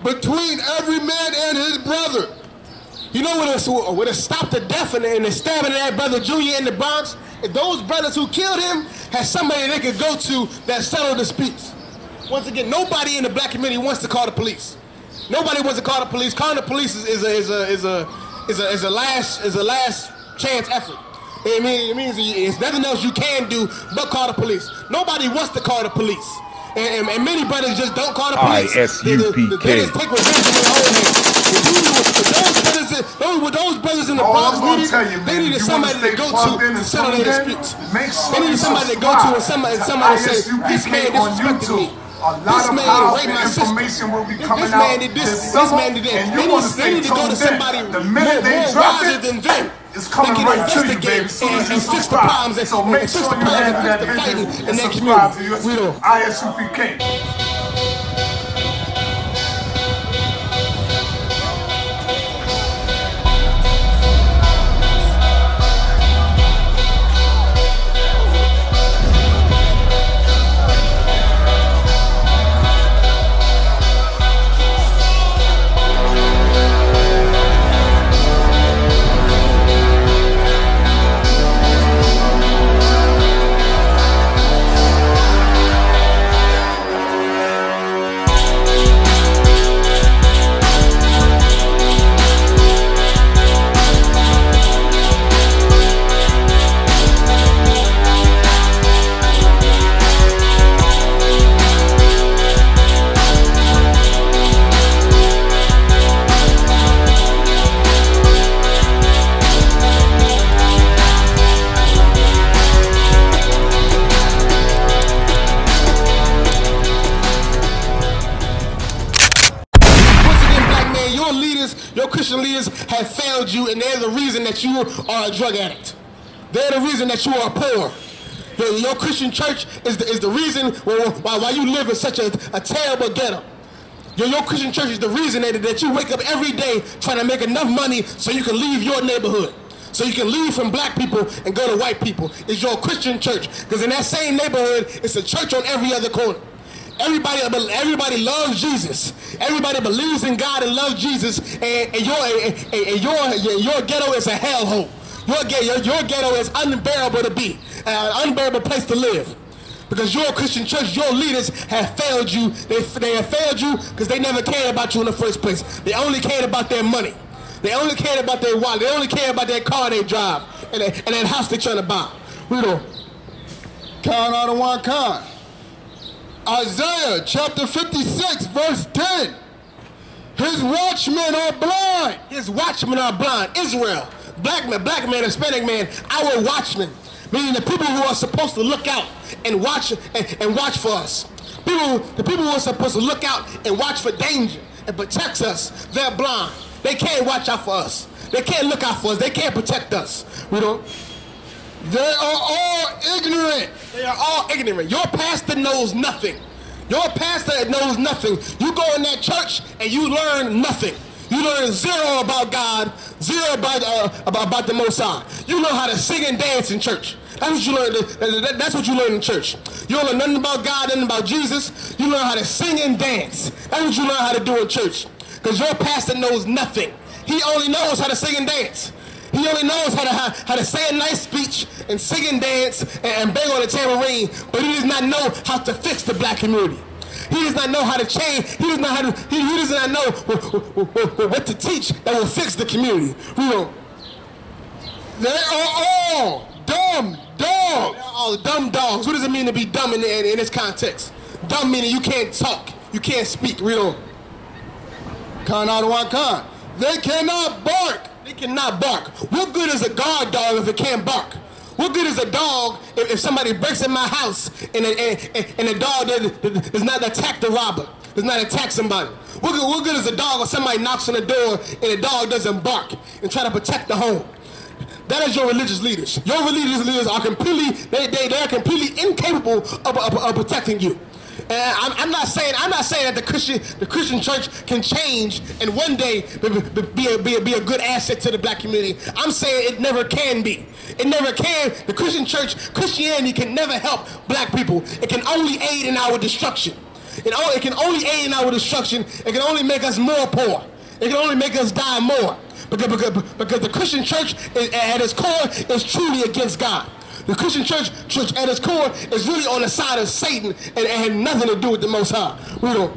between every man and his brother. You know what it stopped the death and the stabbing of that brother Junior in the Bronx? If those brothers who killed him had somebody they could go to that settled disputes. Once again, nobody in the black community wants to call the police. Nobody wants to call the police. Calling the police is a last chance effort. It means it's nothing else you can do but call the police. Nobody wants to call the police. And many brothers just don't call the police. They just take revenge in their own hands. Those brothers in the Bronx they needed somebody to go to settle their disputes. They needed somebody to go to and somebody say, this man disrespected me. This man raped my sister. This man did this. This man did that. They need to go to somebody more wiser than them. It's coming right to you, baby. So fix the problems. So make sure you have that vision and subscribe to your ISUPK. Your Christian leaders have failed you, and they're the reason that you are a drug addict. They're the reason that you are poor. Your Christian church is the reason why you live in such a terrible ghetto. Your Christian church is the reason that you wake up every day trying to make enough money so you can leave your neighborhood. So you can leave from black people and go to white people. It's your Christian church. Because in that same neighborhood, it's a church on every other corner. Everybody loves Jesus. Everybody believes in God and loves Jesus. And your ghetto is a hellhole. Your ghetto is unbearable to be, an unbearable place to live. Because your Christian church, your leaders have failed you. They have failed you because they never cared about you in the first place. They only cared about their money. They only cared about their wallet. They only cared about that car they drive and that house they're trying to buy. We don't count on the one kind. Isaiah chapter 56 verse 10. His watchmen are blind. His watchmen are blind. Israel, black man, Hispanic man, our watchmen. Meaning the people who are supposed to look out and watch for us. The people who are supposed to look out and watch for danger and protect us, they're blind. They can't watch out for us. They can't look out for us. They can't protect us. We don't. They are all ignorant. They are all ignorant. Your pastor knows nothing. Your pastor knows nothing. You go in that church and you learn nothing. You learn zero about God, zero about the Most High. You learn how to sing and dance in church. That's what you learn. That's what you learn in church. You don't learn nothing about God, nothing about Jesus. You learn how to sing and dance. That's what you learn how to do in church. Because your pastor knows nothing. He only knows how to sing and dance. He only knows how to say a nice speech and sing and dance and bang on the tambourine, but he does not know how to fix the black community. He does not know how to change. He does not know what to teach that will fix the community. We don't. They are all dumb dogs. They're all dumb dogs. What does it mean to be dumb in this context? Dumb meaning you can't talk, you can't speak. We don't. Con out of one con. They cannot bark. They cannot bark. What good is a guard dog if it can't bark? What good is a dog if somebody breaks in my house and the dog does not attack the robber, does not attack somebody? What good is a dog if somebody knocks on the door and the dog doesn't bark and try to protect the home? That is your religious leaders. Your religious leaders are they are completely incapable of protecting you. And I'm not saying that the Christian church can change and one day be a good asset to the black community. I'm saying it never can be. It never can. The Christian church, Christianity can never help black people. It can only aid in our destruction. It can only aid in our destruction. It can only make us more poor. It can only make us die more. Because the Christian church at its core is truly against God. The Christian church at its core is really on the side of Satan and had nothing to do with the Most High. We don't.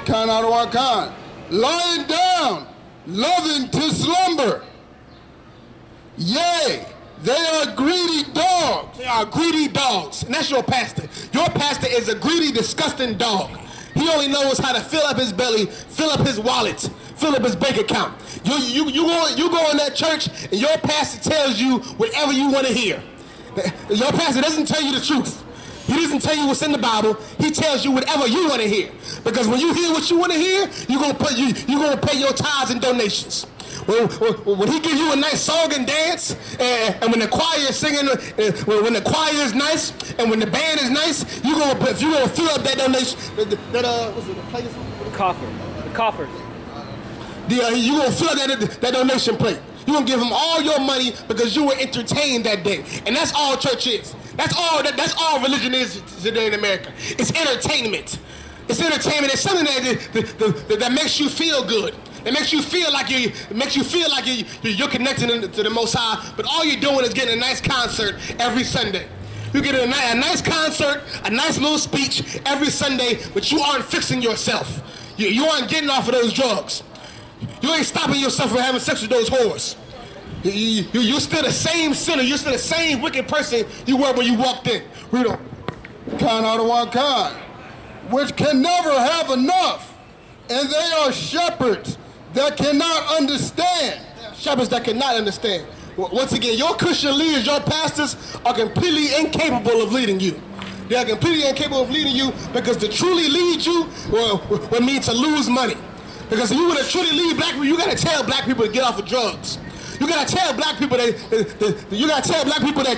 Kind out of our kind. Lying down, loving to slumber. Yea, they are greedy dogs. They are greedy dogs. And that's your pastor. Your pastor is a greedy, disgusting dog. He only knows how to fill up his belly, fill up his wallet, fill up his bank account. You go in that church and your pastor tells you whatever you want to hear. Your pastor doesn't tell you the truth. He doesn't tell you what's in the Bible. He tells you whatever you want to hear. Because when you hear what you want to hear, you're gonna pay your tithes and donations. When he gives you a nice song and dance, and when the choir is singing, when the choir is nice, and when the band is nice, you're gonna fill up that donation. What's it? The plate? The coffers. You're gonna fill up that donation plate. You're gonna give them all your money because you were entertained that day, and that's all church is. That's all religion is today in America. It's entertainment. It's entertainment. It's something that makes you feel good. It makes you feel like you're connected to the Most High. But all you're doing is getting a nice concert every Sunday. You get a nice concert, a nice little speech every Sunday, but you aren't fixing yourself. You aren't getting off of those drugs. You ain't stopping yourself from having sex with those whores. You're still the same sinner. You're still the same wicked person you were when you walked in. Read on. Kind out of one kind, which can never have enough, and they are shepherds that cannot understand. Shepherds that cannot understand. Once again, your Christian leaders, your pastors are completely incapable of leading you. They are completely incapable of leading you because to truly lead you will mean to lose money. Because if you want to truly lead black people, you got to tell black people to get off of drugs. You got to tell black people that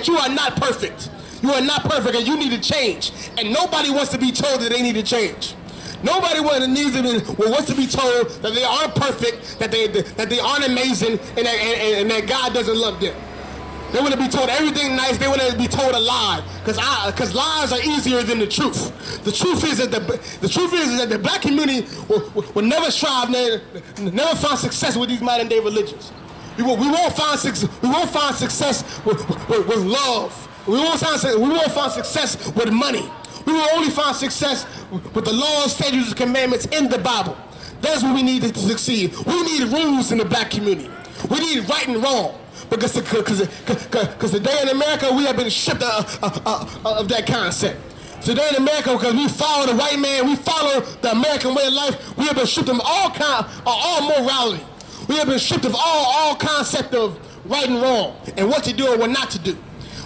you are not perfect. You are not perfect and you need to change. And nobody wants to be told that they need to change. Nobody wants to be told that they aren't perfect, that they aren't amazing, and that God doesn't love them. They want to be told everything nice. They want to be told a lie, because lies are easier than the truth. The truth is that the black community will never strive, never find success with these modern day religions. We won't find success with love. We won't find success with money. We will only find success with the laws, statutes, and commandments in the Bible. That's what we need to succeed. We need rules in the black community. We need right and wrong. Because today in America, we have been stripped of that concept. Today in America, because we follow the white man, we follow the American way of life, we have been stripped of all morality. We have been stripped of all concept of right and wrong, and what to do and what not to do.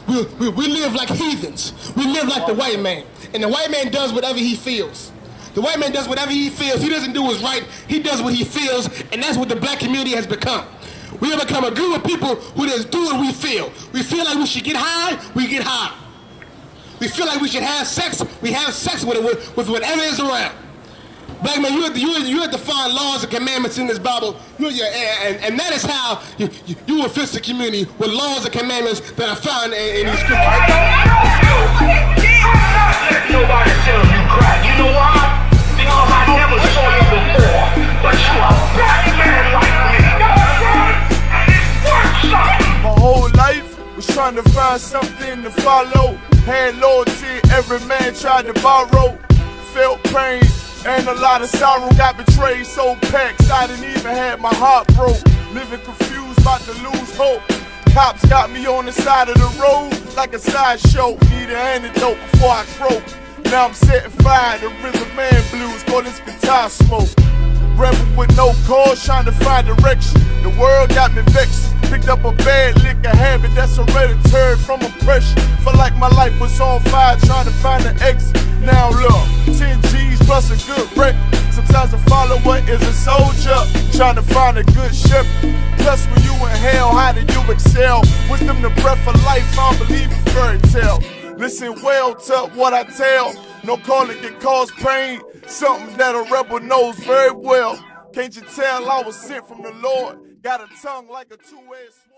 We live like heathens. We live like the white man. And the white man does whatever he feels. The white man does whatever he feels. He doesn't do what's right. He does what he feels, and that's what the black community has become. We have become a group of people who just do what we feel. We feel like we should get high, we get high. We feel like we should have sex, we have sex with whatever is around. Black man, you have to find laws and commandments in this Bible, and that is how you will fix the community with laws and commandments that are found in these scriptures. Let nobody tell you crap. You know why? Because I never saw you before, but you a black man like me. And it's worth something. My whole life was trying to find something to follow. Had loyalty, every man tried to borrow. Felt pain and a lot of sorrow. Got betrayed, so packed I didn't even have my heart broke. Living confused, about to lose hope. Cops got me on the side of the road like a sideshow. Need an antidote before I croak. Now I'm setting fire to rhythm man blues, call this guitar smoke. Rebel with no cause, trying to find direction. The world got me vexed. Picked up a bad liquor habit that's hereditary from oppression. Felt like my life was on fire, trying to find an exit. Now look, 10 G's plus a good record. Sometimes a follower is a soldier, trying to find a good ship. Plus when you in hell, how do you excel? Wisdom the breath of life, I don't believe in fairy tale. Listen well to what I tell. No calling can cause pain. Something that a rebel knows very well. Can't you tell I was sent from the Lord? Got a tongue like a two-edged sword.